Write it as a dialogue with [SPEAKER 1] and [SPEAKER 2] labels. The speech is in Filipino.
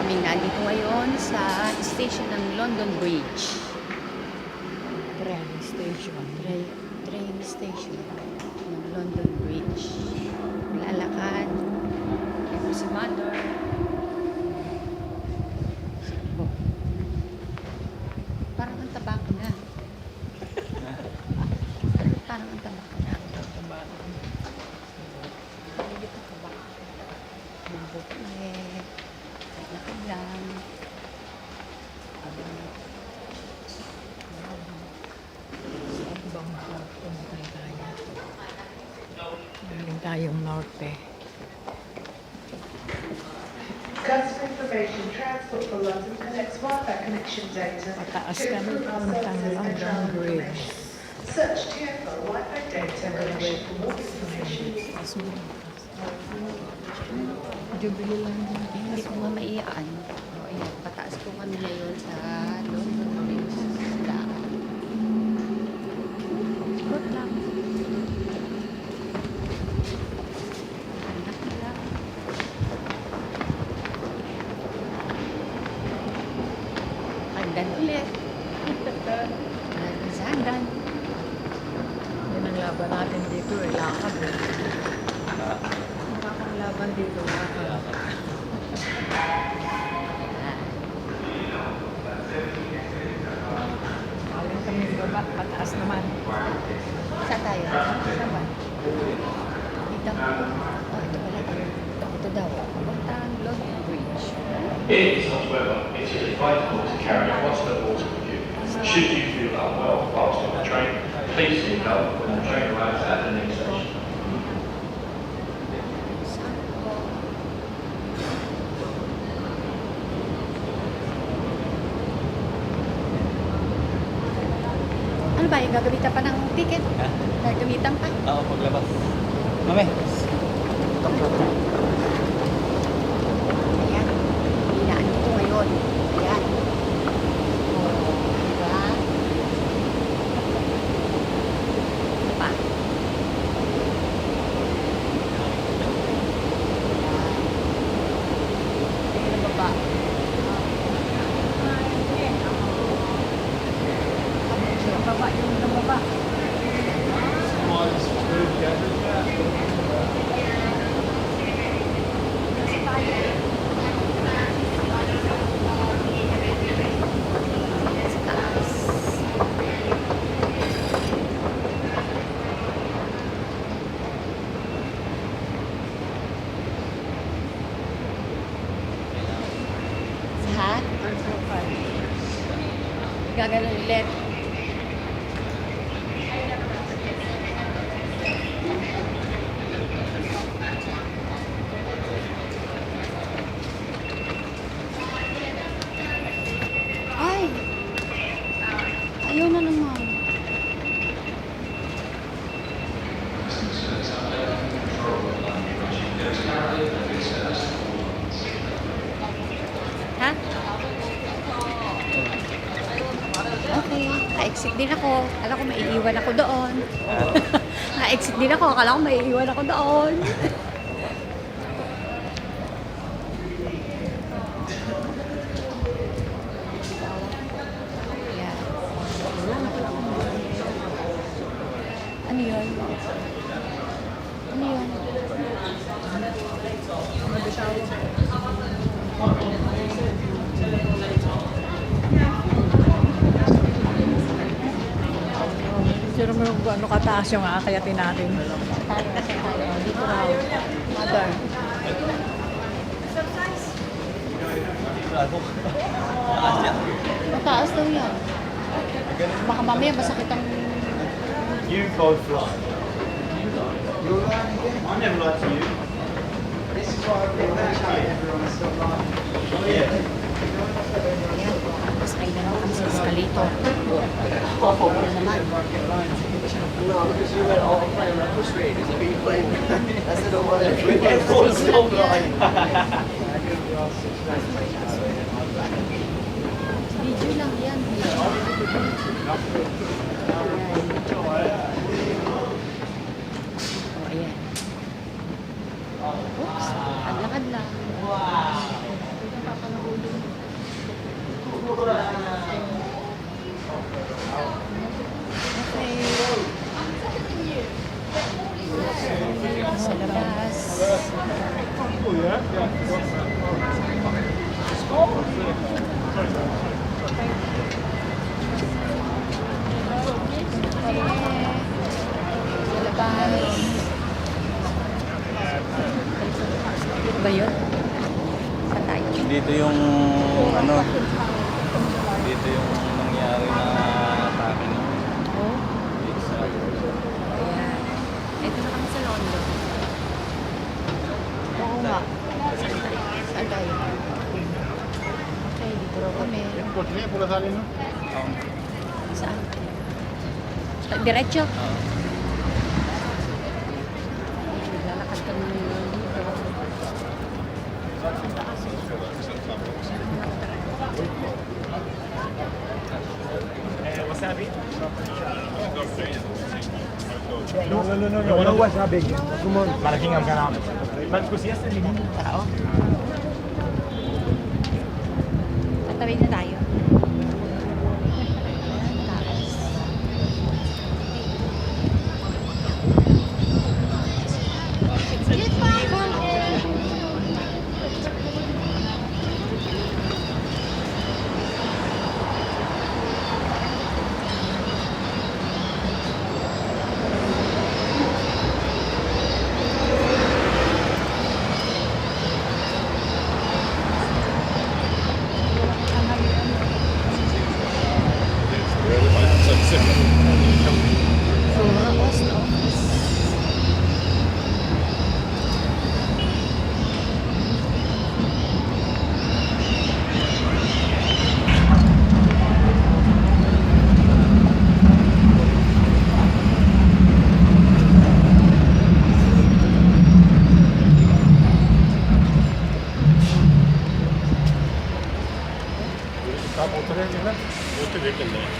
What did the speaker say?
[SPEAKER 1] kami nandito ngayon sa station ng London Bridge.
[SPEAKER 2] Train station.
[SPEAKER 1] Train station ng London Bridge. Lalakad. Ito si Mother. Sige. Parang ang tabako na. Parang ang tabako na. Hindi pa tabako. Bubuk ulit. Lakad lang.
[SPEAKER 2] Ibang pumunta tayo. Galing tayong norte.
[SPEAKER 3] Customer information transport for London connects Wi-Fi connection data
[SPEAKER 2] Pataas
[SPEAKER 3] to
[SPEAKER 2] kami
[SPEAKER 3] improve our
[SPEAKER 2] puntang
[SPEAKER 3] services and
[SPEAKER 2] London
[SPEAKER 3] travel
[SPEAKER 2] Bridge.
[SPEAKER 3] information. Search TFO Wi-Fi data connection for more information.
[SPEAKER 2] Jubilee lang din.
[SPEAKER 1] Hindi ko nga maiaan. O, ayan, pataas po kami ngayon sa London Bridge. Lang. Ikot lang. Anak lang. Hagdan ulit. Hagdan sa hagdan.
[SPEAKER 2] Yan ang laban natin dito eh. Lakad eh. Ang laban dito. Lakad. Aling kami baba. Pataas naman.
[SPEAKER 1] Saan tayo?
[SPEAKER 2] Saan ba?
[SPEAKER 1] Dito. Oh, ito pala. Ito daw. Papuntang London Bridge.
[SPEAKER 4] It is, however, it is advisable to carry a constant water with you. Should you feel unwell whilst on the train, please seek help when the train arrives at the next station.
[SPEAKER 1] Saan po? Ano ba? Yung gagamitan pa ng ticket? Gagamitan pa?
[SPEAKER 5] Oo, paglabas. Mami.
[SPEAKER 1] Ayan. Hinaan dito ngayon. Ayan. Oh, diba? Ano pa? Ayan. Ayan ang baba.
[SPEAKER 2] Yung baba, yung baba.
[SPEAKER 1] Sa taas. Ha? Gaganon ulit. Ay! Ayaw na naman. Ha? Okay. Na-exit din ako. Akala ko maiiwan ako doon. Na-exit din ako. Akala ko maiiwan ako doon. Yeah. Ano yun? Ano yun?
[SPEAKER 2] Sino mo kung ano kataas yung aakyatin natin.
[SPEAKER 1] Tayo kasi tayo. Dito raw. Mother. Mataas daw yan. Baka mamaya masakit ang...
[SPEAKER 5] You both lie. I never lied to you. This is why I bring back everyone and stuff like
[SPEAKER 1] Ayan. Masakay na naman kami sa escalator. Ano naman?
[SPEAKER 5] No, because you went all playing around the street. It's like you playing. That's the one that we went for so long.
[SPEAKER 1] Video lang yan. Oops, lakad-lakad lang.
[SPEAKER 6] dito yung ano, dito yung nangyari na atake no.
[SPEAKER 1] Oh,
[SPEAKER 6] Dito sa
[SPEAKER 1] ayan. Ito na kami sa London. Oo nga. Saan tayo? Okay, dito raw kami. Saan? Diretso. Lalakad kami dito.
[SPEAKER 7] No wasabi. Malaking ang kanam. Mas kusiya sa linya ng tao.
[SPEAKER 1] Tatawid na tayo. Tapos, Sura Post Office.
[SPEAKER 7] Stop opening,